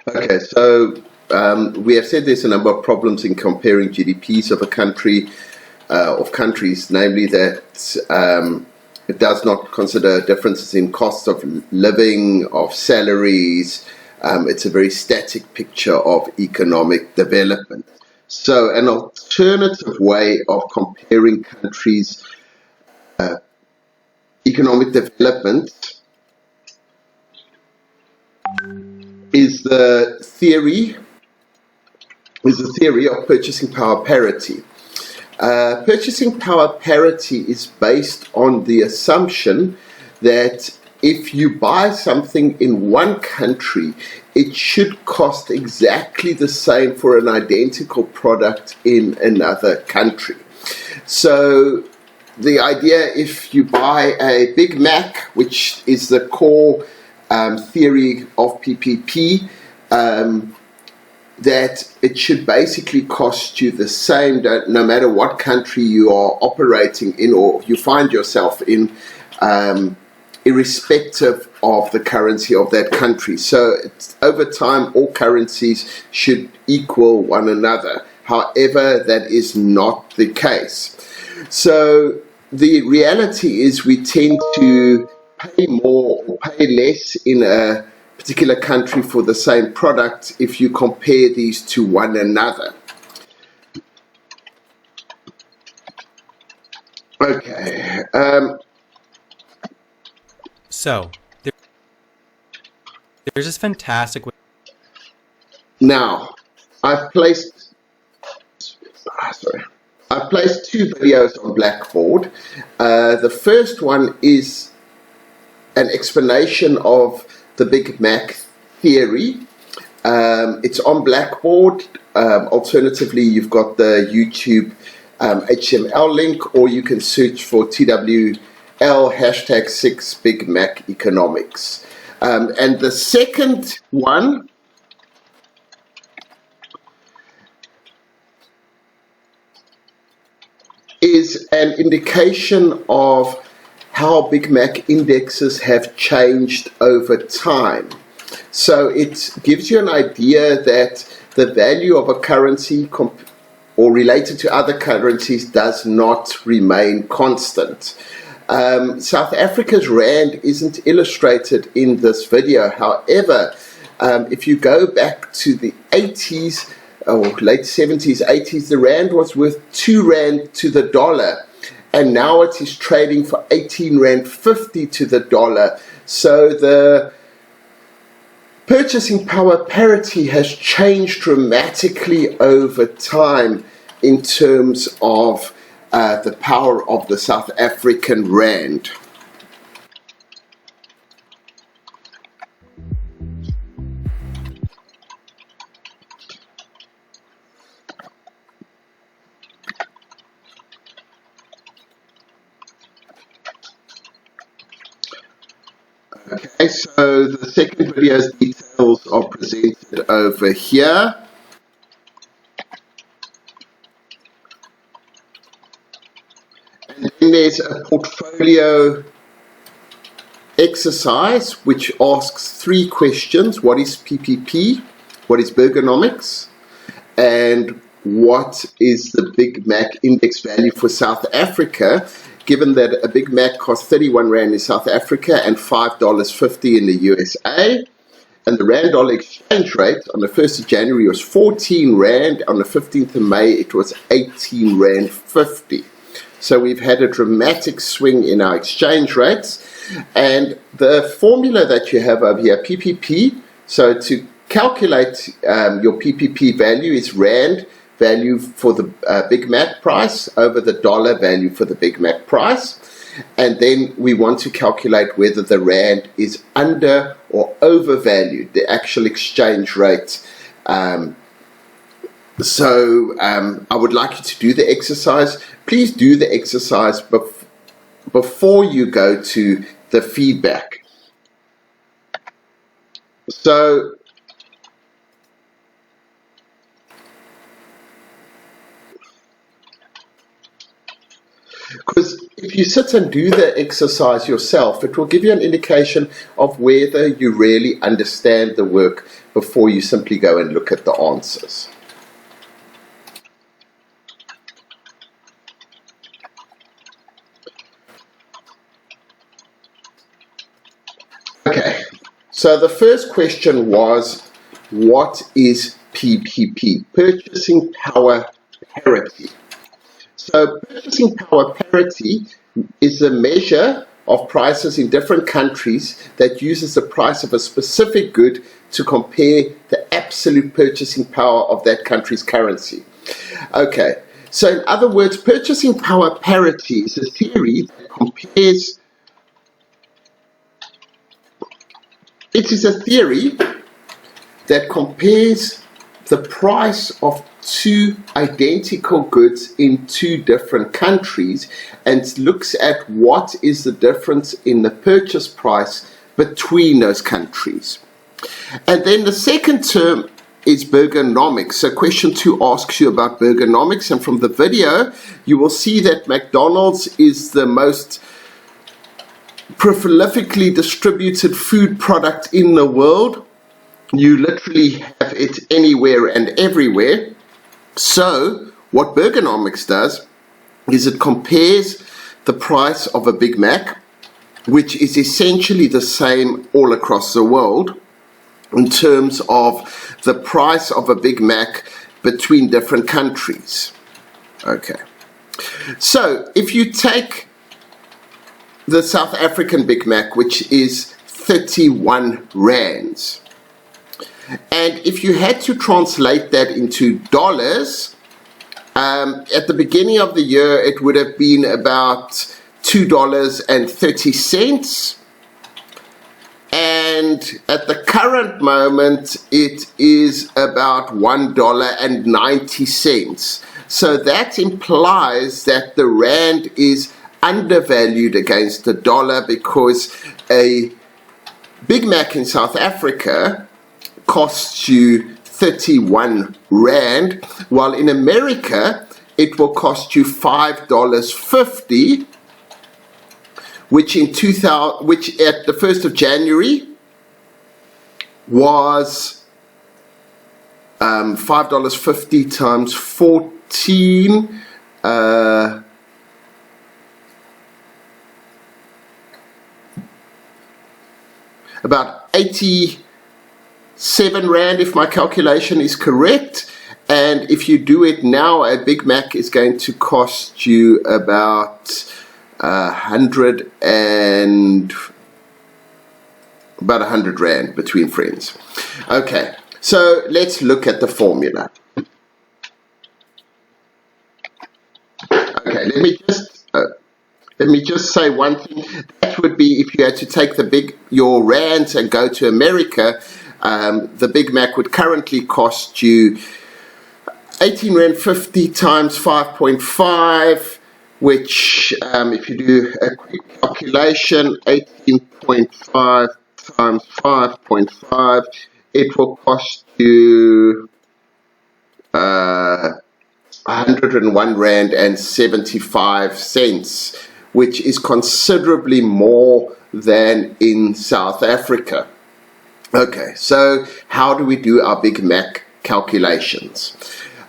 Okay, so we have said there's a number of problems in comparing GDPs of a country, of countries, namely that it does not consider differences in cost of living, of salaries. It's a very static picture of economic development. So, an alternative way of comparing countries' economic development is the theory of purchasing power parity. Purchasing power parity is based on the assumption that if you buy something in one country, it should cost exactly the same for an identical product in another country. So the idea, if you buy a Big Mac, which is the core theory of PPP, that it should basically cost you the same no matter what country you are operating in or you find yourself in, irrespective of the currency of that country. So over time, all currencies should equal one another. However, that is not the case. So the reality is we tend to pay more or pay less in a particular country for the same product if you compare these to one another. Okay. So there's this fantastic. Now, I've placed. Sorry. I've placed two videos on Blackboard. The first one is an explanation of the Big Mac theory. It's on Blackboard. Alternatively, you've got the YouTube HTML link, or you can search for TWL hashtag 6 Big Mac Economics. And the second one is an indication of how Big Mac indexes have changed over time. So it gives you an idea that the value of a currency or related to other currencies does not remain constant. South Africa's rand isn't illustrated in this video. However, if you go back to the 80s or late 70s, 80s, the rand was worth 2 rand to the dollar. And now it is trading for 18 Rand 50 to the dollar. So the purchasing power parity has changed dramatically over time in terms of the power of the South African rand. Okay, so the second video's details are presented over here. And then there's a portfolio exercise which asks 3 questions. What is PPP? What is Bergonomics? And what is the Big Mac index value for South Africa, given that a Big Mac costs 31 Rand in South Africa and $5.50 in the USA. And the Rand-dollar exchange rate on the 1st of January was 14 Rand. On the 15th of May, it was 18 Rand 50. So we've had a dramatic swing in our exchange rates. And the formula that you have over here, PPP, so to calculate your PPP value is Rand value for the Big Mac price over the dollar value for the Big Mac price. And then we want to calculate whether the Rand is under or overvalued, the actual exchange rate. So I would like you to do the exercise. Please do the exercise before you go to the feedback. So because if if you sit and do the exercise yourself, it will give you an indication of whether you really understand the work before you simply go and look at the answers. Okay, so the first question was, what is PPP? Purchasing Power Parity. So purchasing power parity is a measure of prices in different countries that uses the price of a specific good to compare the absolute purchasing power of that country's currency. Okay, so in other words, purchasing power parity is a theory that compares. It is a theory that compares the price of two identical goods in two different countries and looks at what is the difference in the purchase price between those countries. And then the second term is Bergonomics. So question 2 asks you about Bergonomics, and from the video you will see that McDonald's is the most prolifically distributed food product in the world. You literally have it anywhere and everywhere. So what Bergonomics does is it compares the price of a Big Mac, which is essentially the same all across the world, in terms of the price of a Big Mac between different countries. Okay. So if you take the South African Big Mac, which is 31 rands, and if you had to translate that into dollars, at the beginning of the year it would have been about $2.30, and at the current moment it is about $1.90. So that implies that the rand is undervalued against the dollar, because a Big Mac in South Africa costs you 31 rand, while in America it will cost you $5.50, which at the 1st of January was $5.50 times 14, about 87 rand if my calculation is correct. And if you do it now, a Big Mac is going to cost you about 100 rand between friends. Okay, so let's look at the formula. Okay, let me just say one thing. That would be if you had to take your rands and go to America. The Big Mac would currently cost you 18 rand 50 times 5.5, which if you do a quick calculation, 18.5 times 5.5, it will cost you 101 rand and 75 cents, which is considerably more than in South Africa. Okay, so how do we do our Big Mac calculations?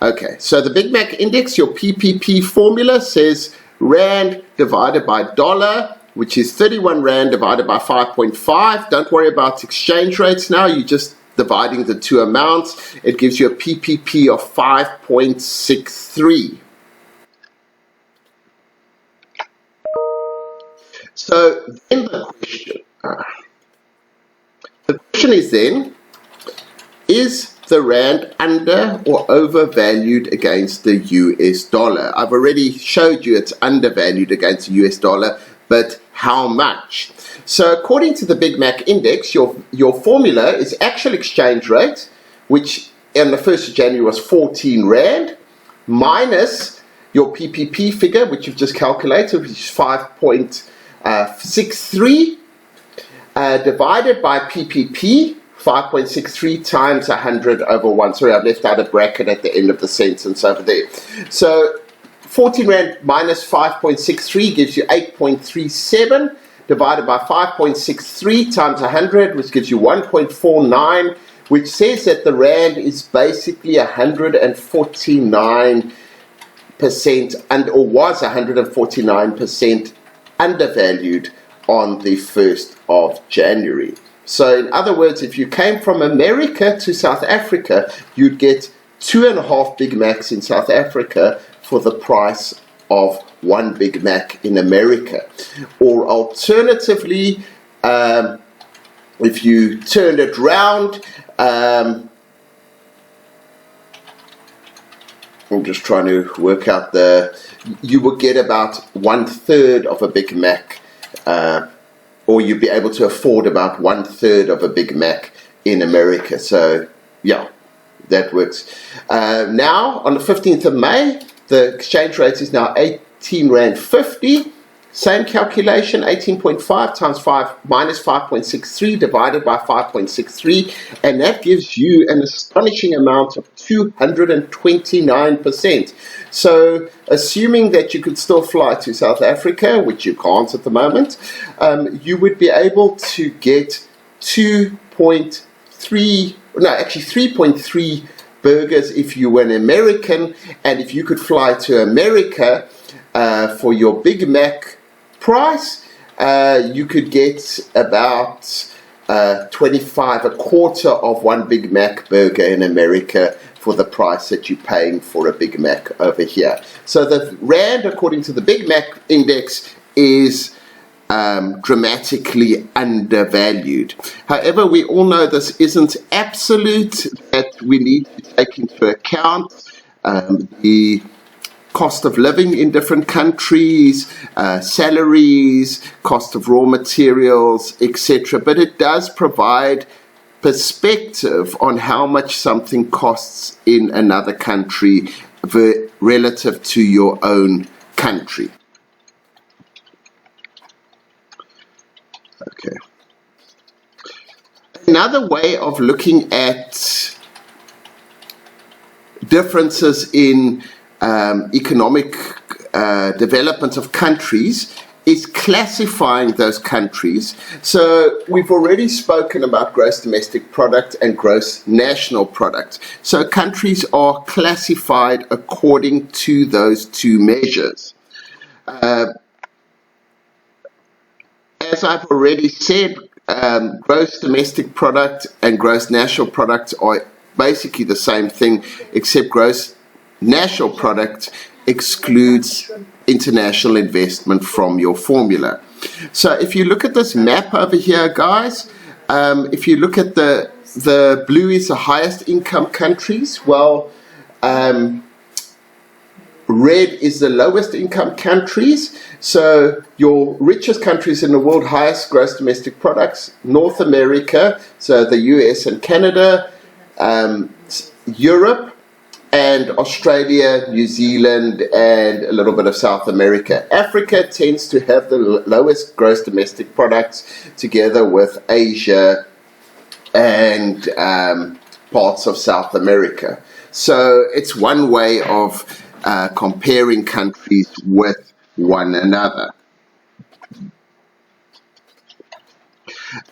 Okay, so the Big Mac index, your PPP formula says rand divided by dollar, which is 31 rand divided by 5.5. Don't worry about exchange rates now, you're just dividing the two amounts. It gives you a PPP of 5.63. So then the question is then, is the rand under or overvalued against the US dollar? I've already showed you it's undervalued against the US dollar, but how much? So according to the Big Mac index, your formula is actual exchange rate, which on the 1st of January was 14 rand, minus your PPP figure, which you've just calculated, which is 5.63, divided by PPP, 5.63 times 100 over 1. Sorry, I've left out a bracket at the end of the sentence over there. So 14 Rand minus 5.63 gives you 8.37, divided by 5.63 times 100, which gives you 1.49, which says that the Rand is basically 149% or was 149% undervalued on the 1st of January. So in other words, if you came from America to South Africa, you'd get 2.5 Big Macs in South Africa for the price of 1 Big Mac in America. Or alternatively, if you turned it round, I'm just trying to work out you would get about 1/3 of a Big Mac, or you'd be able to afford about 1/3 of a Big Mac in America. So yeah, that works. Now on the 15th of May, the exchange rate is now 18 Rand 50. Same calculation, 18.5 times 5 minus 5.63 divided by 5.63, and that gives you an astonishing amount of 229%. So assuming that you could still fly to South Africa, which you can't at the moment, you would be able to get 3.3 burgers if you were an American, and if you could fly to America for your Big Mac price, you could get about 25, a quarter of 1 Big Mac burger in America for the price that you're paying for a Big Mac over here. So the Rand, according to the Big Mac index, is dramatically undervalued. However, we all know this isn't absolute, that we need to take into account the cost of living in different countries, salaries, cost of raw materials, etc. But it does provide perspective on how much something costs in another country relative to your own country. Okay. Another way of looking at differences in economic development of countries is classifying those countries. So we've already spoken about gross domestic product and gross national product. So countries are classified according to those two measures. As I've already said, gross domestic product and gross national product are basically the same thing, except gross national product excludes international investment from your formula. So if you look at this map over here, guys, if you look at the blue is the highest income countries, well, red is the lowest income countries. So your richest countries in the world, highest gross domestic products, North America, so the US and Canada, Europe, and Australia, New Zealand, and a little bit of South America. Africa tends to have the lowest gross domestic products, together with Asia and parts of South America. So it's one way of comparing countries with one another.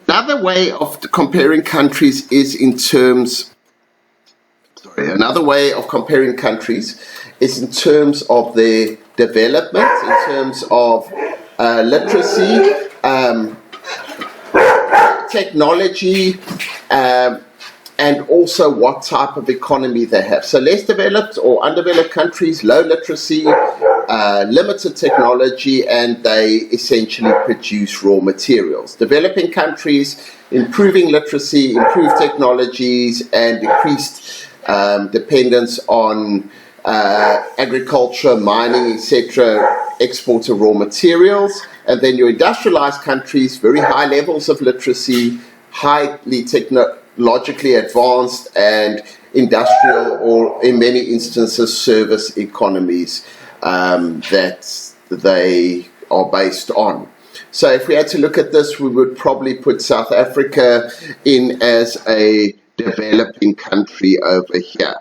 Another way of comparing countries is in terms of their development, in terms of literacy, technology, and also what type of economy they have. So less developed or undeveloped countries, low literacy, limited technology, and they essentially produce raw materials. Developing countries, improving literacy, improved technologies, and decreased dependence on agriculture, mining, etc., export of raw materials. And then your industrialized countries, very high levels of literacy, highly technologically advanced, and industrial, or in many instances service economies that they are based on. So if we had to look at this, we would probably put South Africa in as a developing country over here.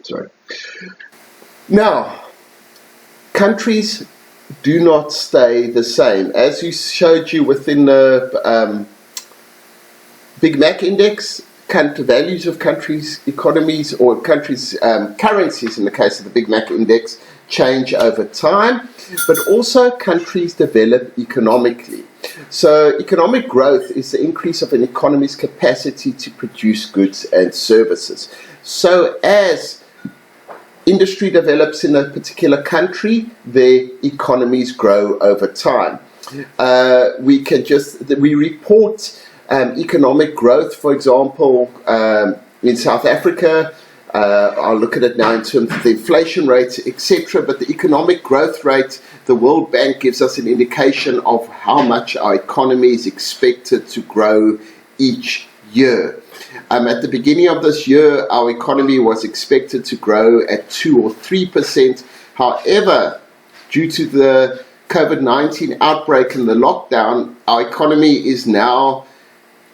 Sorry. Now, countries do not stay the same. As you showed you within the Big Mac Index, values of countries' economies or countries' currencies, in the case of the Big Mac Index, change over time, but also countries develop economically. So economic growth is the increase of an economy's capacity to produce goods and services. So as industry develops in a particular country, their economies grow over time. We report economic growth, for example, in South Africa. I'll look at it now in terms of the inflation rate, etc. But the economic growth rate, the World Bank gives us an indication of how much our economy is expected to grow each year. At the beginning of this year, our economy was expected to grow at 2 or 3%. However, due to the COVID-19 outbreak and the lockdown, our economy is now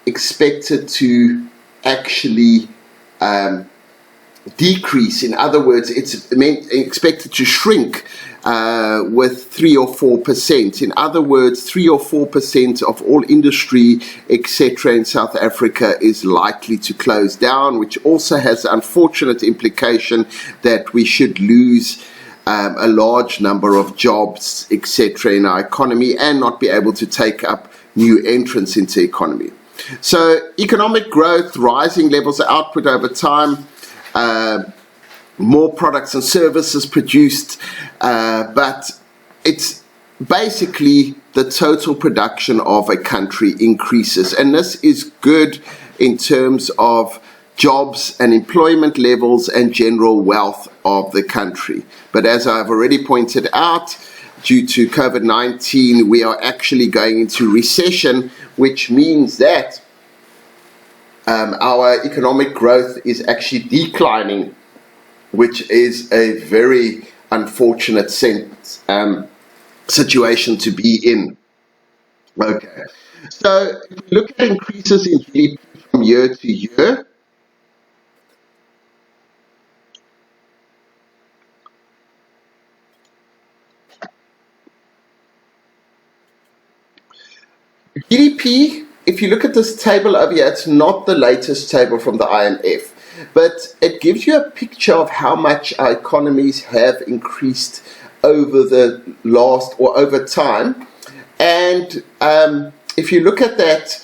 expected to actually decrease. In other words, it's expected to shrink with 3 or 4%. In other words, 3 or 4% of all industry, etc., in South Africa is likely to close down, which also has the unfortunate implication that we should lose a large number of jobs, etc., in our economy and not be able to take up new entrants into the economy. So economic growth, rising levels of output over time, more products and services produced, but it's basically the total production of a country increases. And this is good in terms of jobs and employment levels and general wealth of the country. But as I've already pointed out, due to COVID-19, we are actually going into recession, which means that our economic growth is actually declining, which is a very unfortunate situation to be in. Okay, so if we look at increases in GDP from year to year, GDP, if you look at this table over here, it's not the latest table from the IMF, but it gives you a picture of how much our economies have increased over the last or over time. And if you look at that,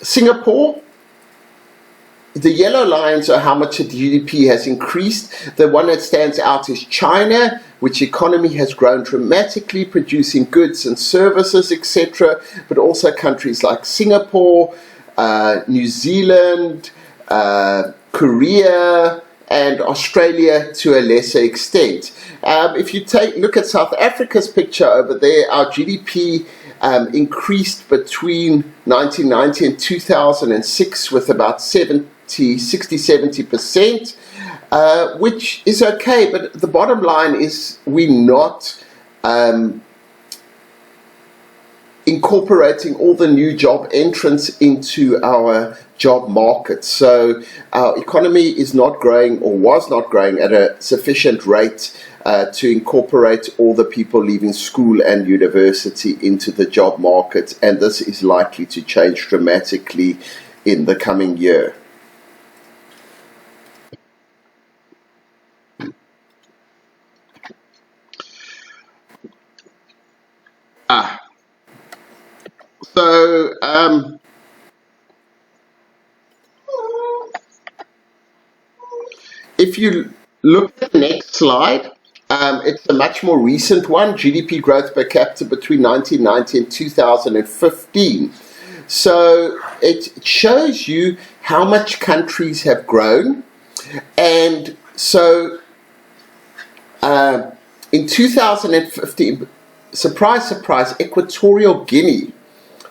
Singapore, the yellow lines are how much the GDP has increased. The one that stands out is China, which economy has grown dramatically, producing goods and services, etc. But also countries like Singapore, New Zealand, Korea, and Australia to a lesser extent. If you look at South Africa's picture over there, our GDP increased between 1990 and 2006 with about 60-70%, which is okay, but the bottom line is we're not incorporating all the new job entrants into our job market. So our economy is not growing or was not growing at a sufficient rate to incorporate all the people leaving school and university into the job market, and this is likely to change dramatically in the coming year. So if you look at the next slide, it's a much more recent one, GDP growth per capita between 1990 and 2015. So it shows you how much countries have grown. And so in 2015, surprise, surprise, Equatorial Guinea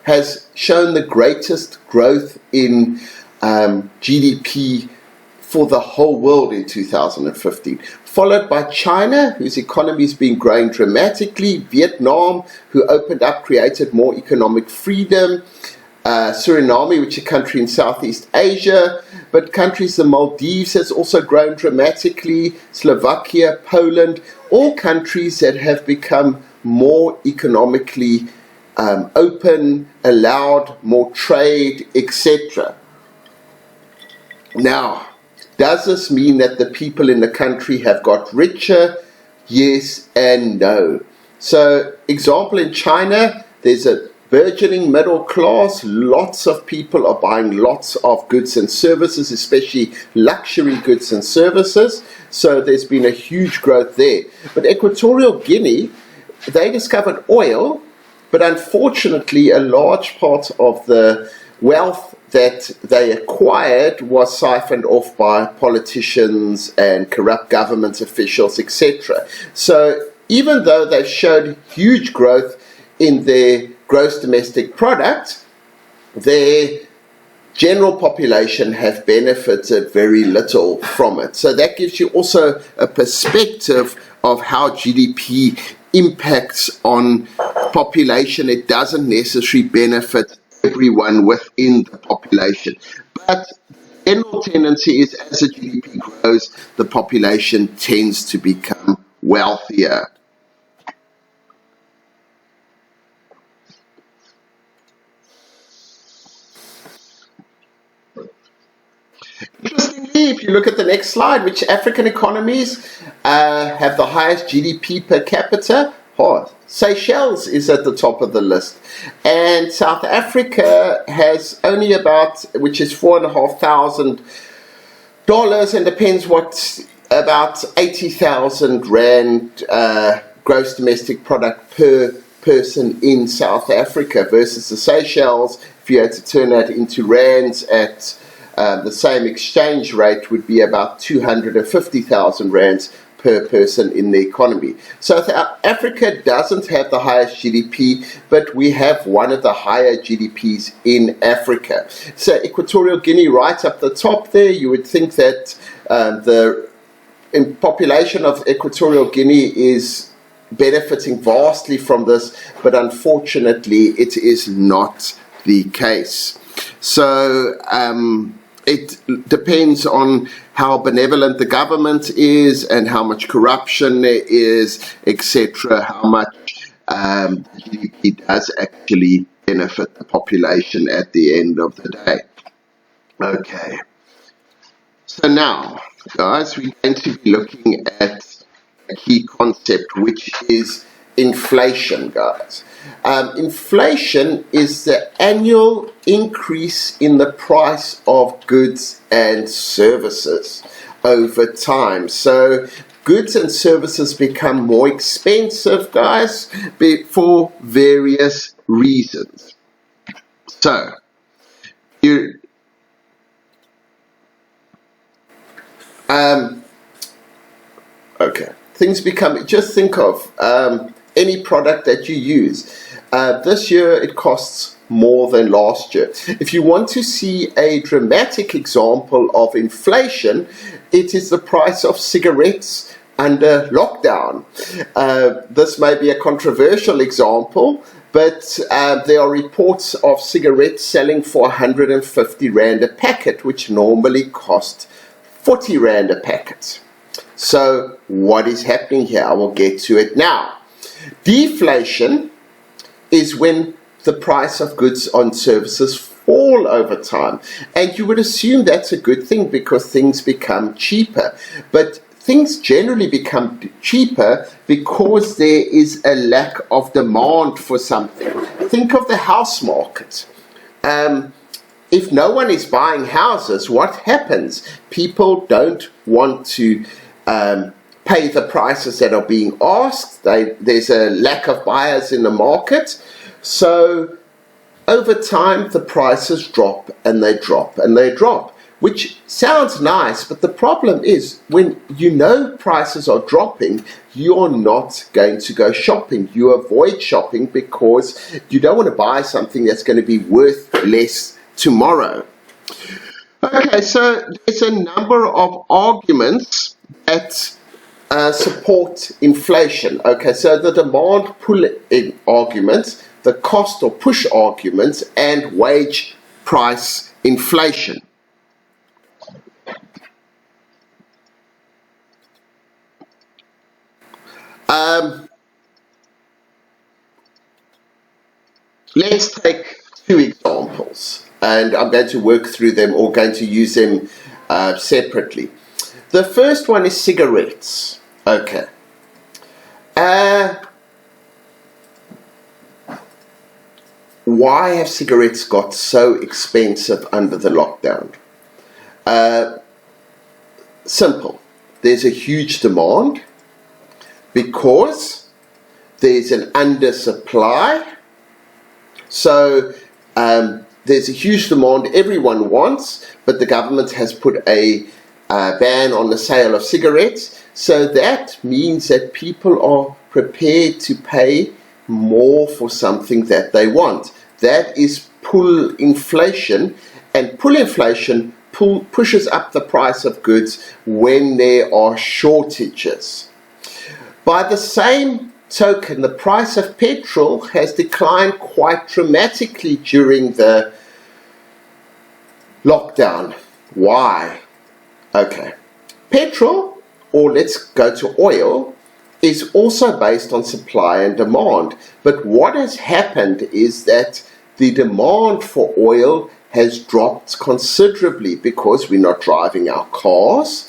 has shown the greatest growth in GDP for the whole world in 2015, followed by China, whose economy has been growing dramatically, Vietnam, who opened up, created more economic freedom, Suriname, which is a country in Southeast Asia, but countries, the Maldives has also grown dramatically, Slovakia, Poland, all countries that have become more economically open, allowed more trade, etc. Now, does this mean that the people in the country have got richer? Yes and no. So, example, in China, there's a burgeoning middle class. Lots of people are buying lots of goods and services, especially luxury goods and services. So there's been a huge growth there. But Equatorial Guinea, they discovered oil, but unfortunately a large part of the wealth that they acquired was siphoned off by politicians and corrupt government officials, etc. So even though they showed huge growth in their gross domestic product, their general population have benefited very little from it. So that gives you also a perspective of how GDP impacts on population. It doesn't necessarily benefit everyone within the population. But the general tendency is as the GDP grows, the population tends to become wealthier. Interestingly, if you look at the next slide, which African economies have the highest GDP per capita? Seychelles is at the top of the list. And South Africa has only about, which is $4,500, and depends what, about 80,000 Rand gross domestic product per person in South Africa, versus the Seychelles, if you had to turn that into rands at the same exchange rate, would be about 250,000 rands per person in the economy. South Africa doesn't have the highest GDP, but we have one of the higher GDPs in Africa. So Equatorial Guinea right up the top there, you would think that the population of Equatorial Guinea is benefiting vastly from this, but unfortunately it is not the case. So it depends on how benevolent the government is and how much corruption there is, etc., how much GDP does actually benefit the population at the end of the day. Okay. So now, guys, we're going to be looking at a key concept, which is inflation, guys. Inflation is the annual increase in the price of goods and services over time. So goods and services become more expensive, guys, for various reasons. So okay, things become, just think of any product that you use. This year it costs more than last year. If you want to see a dramatic example of inflation, it is the price of cigarettes under lockdown. This may be a controversial example, but there are reports of cigarettes selling for 150 Rand a packet, which normally cost 40 Rand a packet. So what is happening here? I will get to it now. Deflation is when the price of goods and services fall over time. And you would assume that's a good thing because things become cheaper. But things generally become cheaper because there is a lack of demand for something. Think of the house market. If no one is buying houses, what happens? People don't want to pay the prices that are being asked. There's a lack of buyers in the market. So over time, the prices drop and they drop and they drop, which sounds nice, but the problem is when you know prices are dropping, you're not going to go shopping. You avoid shopping because you don't want to buy something that's going to be worth less tomorrow. Okay, so there's a number of arguments that support inflation. Okay, so the demand pull-in argument, the cost or push arguments, and wage price inflation. Let's take two examples, and I'm going to work through them or going to use them separately. The first one is cigarettes. Okay. Why have cigarettes got so expensive under the lockdown? Simple. There's a huge demand because there's an undersupply. So there's a huge demand everyone wants, but the government has put a ban on the sale of cigarettes. So that means that people are prepared to pay more for something that they want. That is pull inflation, and pull inflation pushes up the price of goods when there are shortages. By the same token, the price of petrol has declined quite dramatically during the lockdown. Why? Okay. Petrol, or let's go to oil, is also based on supply and demand. But what has happened is that the demand for oil has dropped considerably because we're not driving our cars.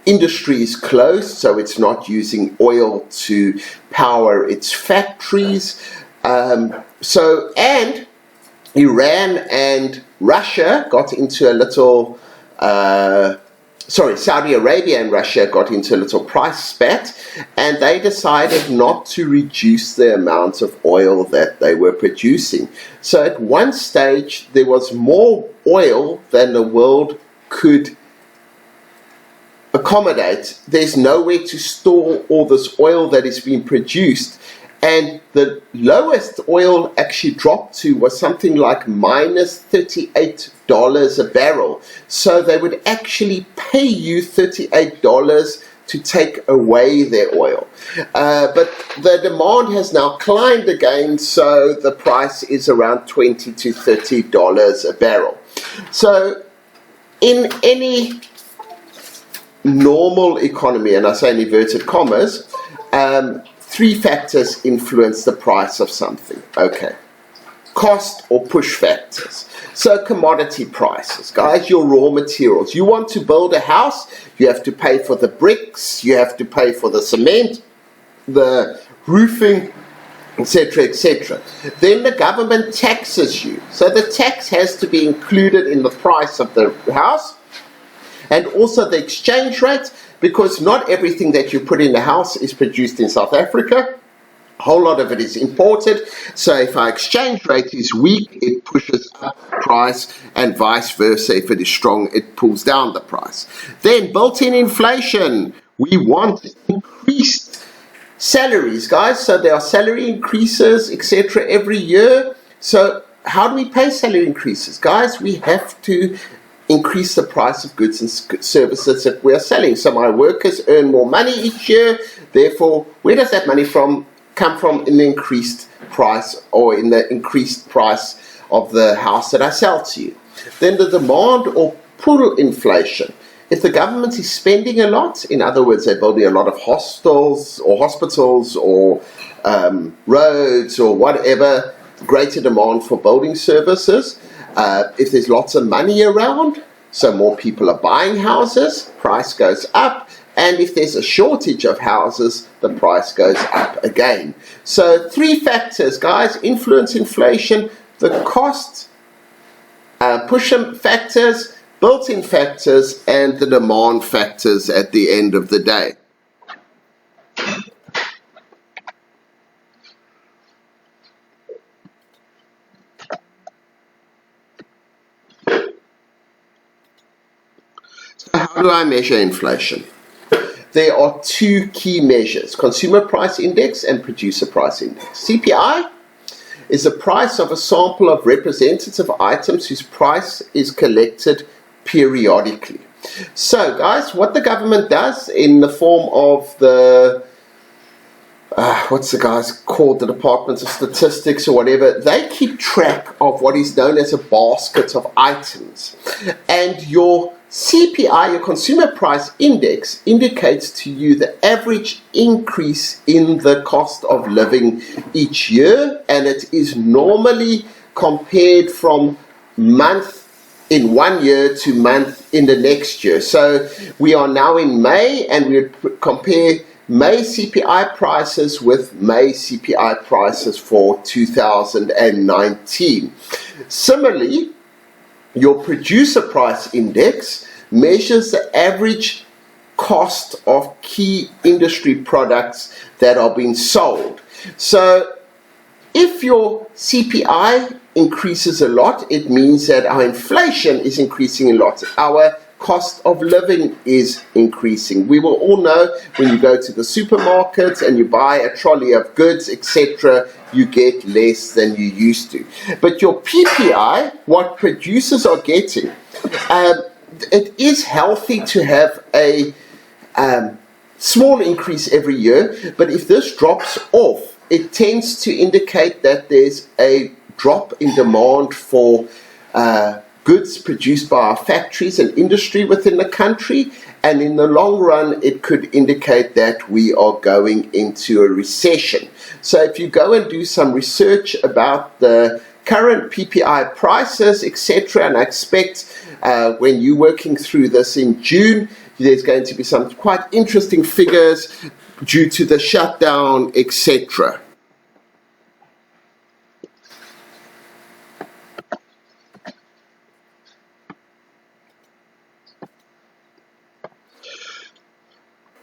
Industry is closed, so it's not using oil to power its factories. And Iran and Russia got into a little, Saudi Arabia and Russia got into a little price spat, and they decided not to reduce the amount of oil that they were producing. So at one stage, there was more oil than the world could accommodate. There's nowhere to store all this oil that is being produced, and the lowest oil actually dropped to was something like minus $38 a barrel. So they would actually pay you $38 to take away their oil. But the demand has now climbed again, so the price is around $20 to $30 a barrel. So in any normal economy, and I say in inverted commas, three factors influence the price of something. Okay. Cost or push factors. So commodity prices, guys, your raw materials. You want to build a house, you have to pay for the bricks, you have to pay for the cement, the roofing, etc., etc. Then the government taxes you. So the tax has to be included in the price of the house. And also the exchange rate, because not everything that you put in the house is produced in South Africa. A whole lot of it is imported. So if our exchange rate is weak, it pushes up the price, and vice versa. If it is strong, it pulls down the price. Then built-in inflation. We want increased salaries, guys. So there are salary increases, etc., every year. So how do we pay salary increases? Guys, we have to increase the price of goods and services that we are selling. So my workers earn more money each year. Therefore, where does that money come from? In the increased price, or in the increased price of the house that I sell to you. Then the demand or pull inflation. If the government is spending a lot, in other words, they're building a lot of hospitals or roads or whatever, greater demand for building services. If there's lots of money around, so more people are buying houses, price goes up. And if there's a shortage of houses, the price goes up again. So three factors, guys, influence inflation: the cost, push factors, built-in factors, and the demand factors at the end of the day. How do I measure inflation? There are two key measures: consumer price index and producer price index. CPI is the price of a sample of representative items whose price is collected periodically. So, guys, what the government does in the form of the what's the guys called, the Department of Statistics or whatever, they keep track of what is known as a basket of items. And your CPI, your Consumer Price Index, indicates to you the average increase in the cost of living each year, and it is normally compared from month in 1 year to month in the next year. So we are now in May, and we would compare May CPI prices with May CPI prices for 2019. Similarly, your Producer Price Index measures the average cost of key industry products that are being sold. So if your CPI increases a lot, it means that our inflation is increasing a lot. Our cost of living is increasing. We will all know when you go to the supermarket and you buy a trolley of goods, etc., you get less than you used to. But your PPI, what producers are getting, it is healthy to have a small increase every year, but if this drops off, it tends to indicate that there's a drop in demand for goods produced by our factories and industry within the country, and in the long run it could indicate that we are going into a recession. So if you go and do some research about the current PPI prices, etc., and I expect when you're working through this in June, there's going to be some quite interesting figures due to the shutdown, etc.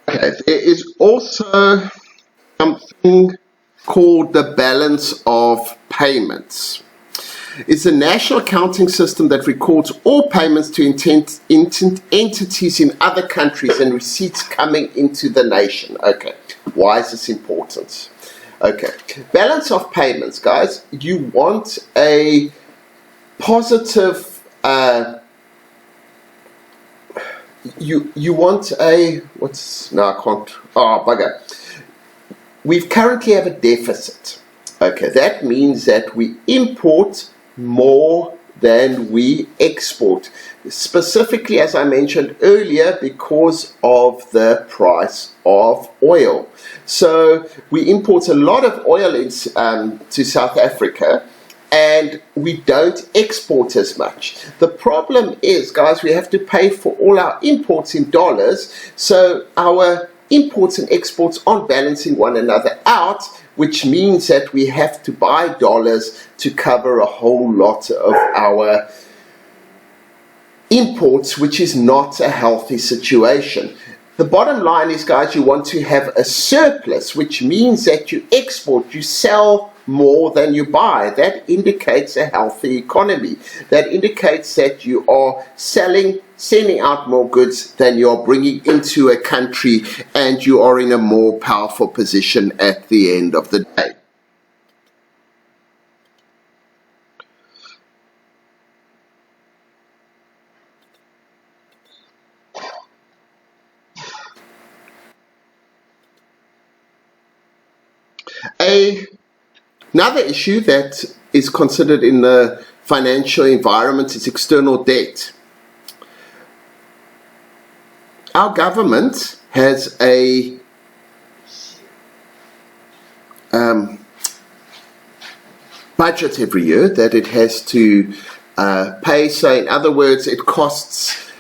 Okay, there is also something called the balance of payments. It's a national accounting system that records all payments to entities in other countries and receipts coming into the nation. Okay, why is this important? Okay, balance of payments, guys. You want a positive you want a, I can't, bugger. We currently have a deficit. Okay, that means that we import more than we export. Specifically, as I mentioned earlier, because of the price of oil. So we import a lot of oil to South Africa, and we don't export as much. The problem is, guys, we have to pay for all our imports in dollars, so our imports and exports aren't balancing one another out, which means that we have to buy dollars to cover a whole lot of our imports, which is not a healthy situation. The bottom line is, guys, you want to have a surplus, which means that you export, you sell more than you buy. That indicates a healthy economy. That indicates that you are sending out more goods than you are bringing into a country, and you are in a more powerful position at the end of the day. Another issue that is considered in the financial environment is external debt. Our government has a budget every year that it has to pay. So in other words, it costs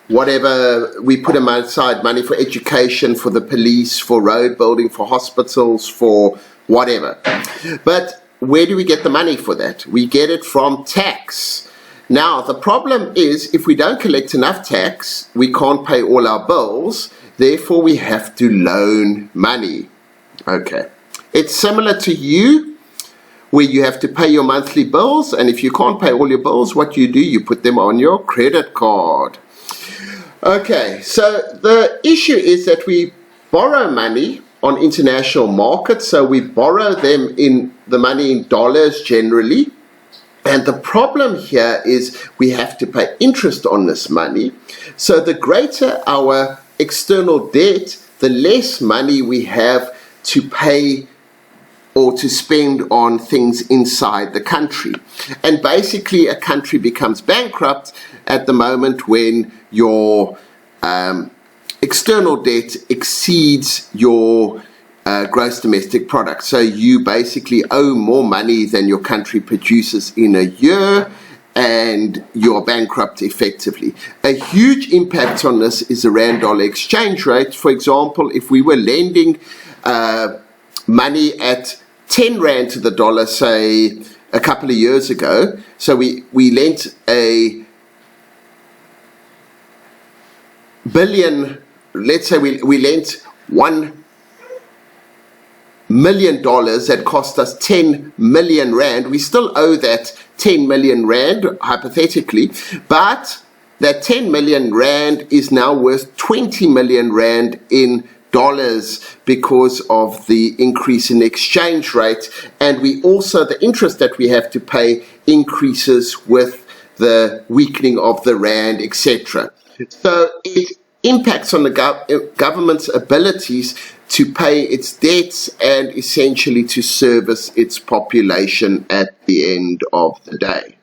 whatever, we put aside money for education, for the police, for road building, for hospitals, for whatever. But where do we get the money for that? We get it from tax. Now, the problem is, if we don't collect enough tax, we can't pay all our bills, therefore we have to loan money. Okay. It's similar to you, where you have to pay your monthly bills, and if you can't pay all your bills, what do? You put them on your credit card. Okay, so the issue is that we borrow money on international markets, so we borrow them in the money in dollars generally, and the problem here is we have to pay interest on this money. So the greater our external debt, the less money we have to pay or to spend on things inside the country. And basically a country becomes bankrupt at the moment when your external debt exceeds your gross domestic product. So you basically owe more money than your country produces in a year, and you're bankrupt effectively. A huge impact on this is the rand-dollar exchange rate. For example, if we were lending money at 10 rand to the dollar, say a couple of years ago, so we lent a billion, let's say we lent $1 million that cost us 10 million rand. We still owe that 10 million rand, hypothetically, but that 10 million rand is now worth 20 million rand in dollars because of the increase in exchange rate. And we also, the interest that we have to pay increases with the weakening of the rand, etc. So it impacts on the government's abilities to pay its debts and essentially to service its population at the end of the day.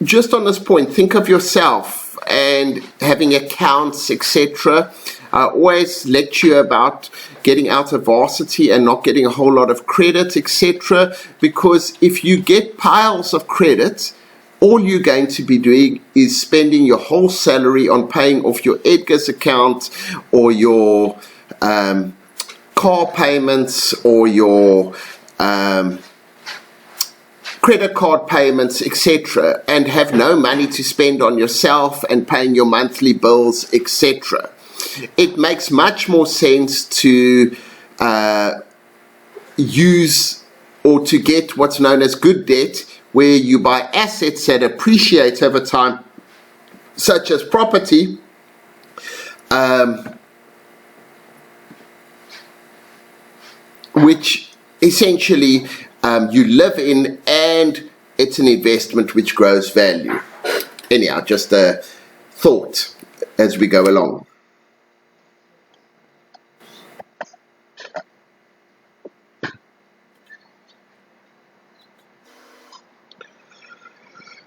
Just on this point, think of yourself and having accounts, etc. I always lecture about getting out of varsity and not getting a whole lot of credit, etc. Because if you get piles of credit, all you're going to be doing is spending your whole salary on paying off your Edgar's account or your car payments or your credit card payments, etc., and have no money to spend on yourself and paying your monthly bills, etc. It makes much more sense to use or to get what's known as good debt, where you buy assets that appreciate over time, such as property, which essentially you live in, and it's an investment which grows value. Anyhow, just a thought as we go along.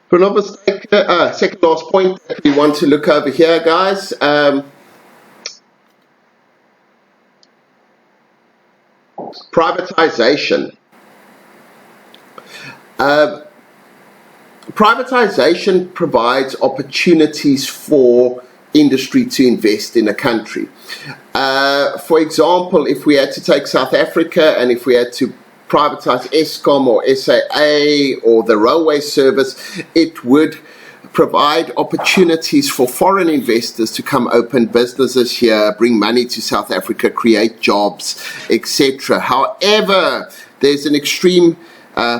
For another second last point that we want to look over here, guys. Privatization. Privatization provides opportunities for industry to invest in a country. For example, if we had to take South Africa and if we had to privatize Eskom or SAA or the railway service, it would provide opportunities for foreign investors to come open businesses here, bring money to South Africa, create jobs, etc. However, there's an extreme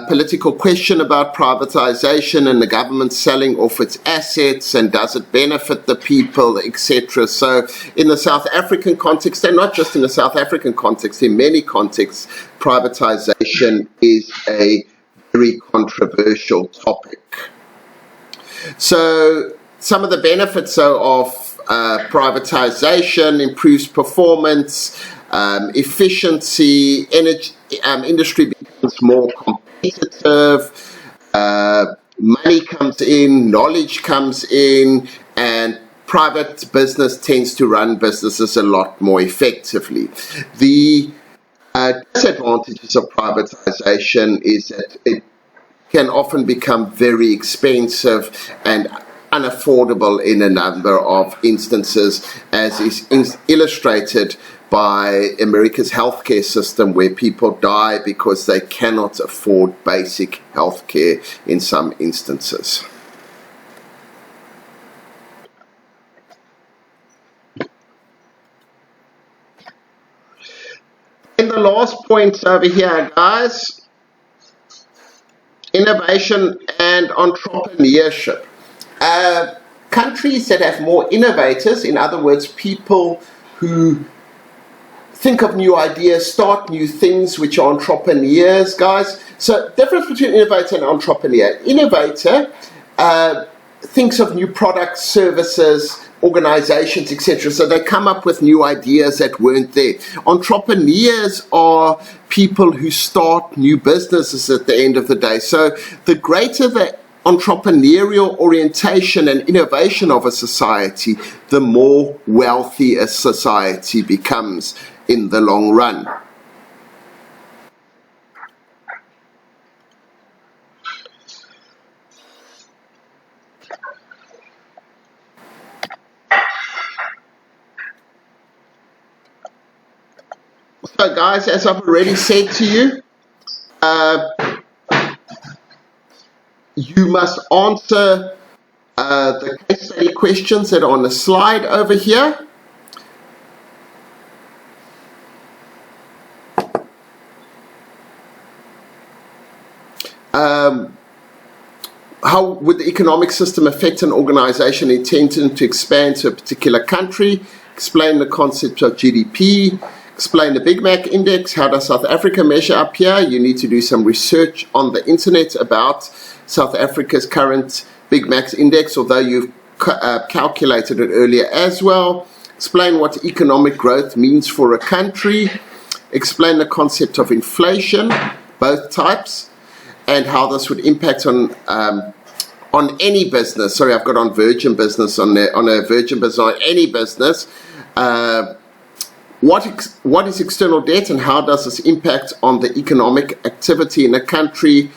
political question about privatization and the government selling off its assets, and does it benefit the people, etc. So in the South African context, and not just in the South African context, in many contexts, privatization is a very controversial topic. So some of the benefits of privatization: improves performance, efficiency, energy, industry becomes more competitive, money comes in, knowledge comes in, and private business tends to run businesses a lot more effectively. The disadvantages of privatization is that it can often become very expensive and unaffordable in a number of instances, as is illustrated by America's healthcare system, where people die because they cannot afford basic healthcare in some instances. And the last point over here, guys, innovation and entrepreneurship. Countries that have more innovators, in other words, people who think of new ideas, start new things, which are entrepreneurs, guys. So difference between innovator and entrepreneur. Innovator thinks of new products, services, organizations, etc. So they come up with new ideas that weren't there. Entrepreneurs are people who start new businesses at the end of the day. So the greater the entrepreneurial orientation and innovation of a society, the more wealthy a society becomes in the long run. So guys, as I've already said to you, you must answer the case study questions that are on the slide over here. How would the economic system affect an organization intending to expand to a particular country? Explain the concept of GDP. Explain the Big Mac Index. How does South Africa measure up here? You need to do some research on the internet about South Africa's current Big Mac Index, although you've calculated it earlier as well. Explain what economic growth means for a country. Explain the concept of inflation, both types, and how this would impact on any business. Sorry, I've got on Virgin Business, on a Virgin Business, on any business. What is external debt and how does this impact on the economic activity in a country?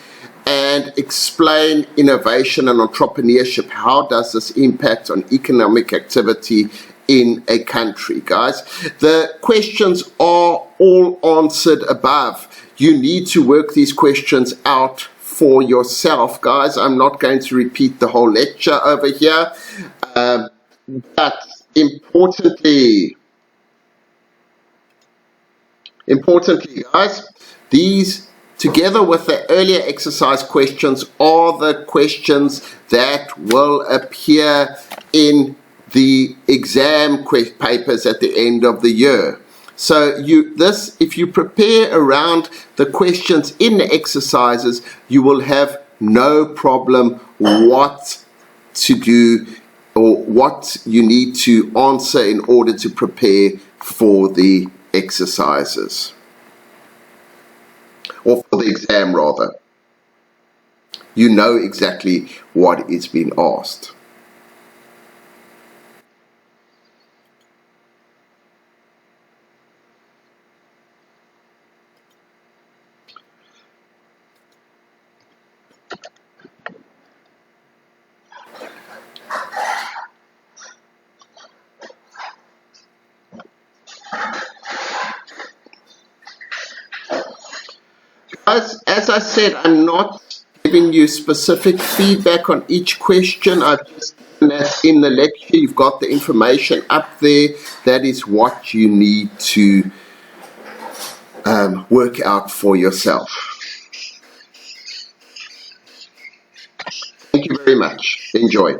And explain innovation and entrepreneurship. How does this impact on economic activity in a country, guys? The questions are all answered above. You need to work these questions out for yourself, guys. I'm not going to repeat the whole lecture over here, but importantly, guys, these, together with the earlier exercise questions, are the questions that will appear in the exam papers at the end of the year. So if you prepare around the questions in the exercises, you will have no problem what to do or what you need to answer in order to prepare for the exercises. Or for the exam rather. You know exactly what is being asked. As I said, I'm not giving you specific feedback on each question. I've just given that in the lecture. You've got the information up there. That is what you need to work out for yourself. Thank you very much. Enjoy.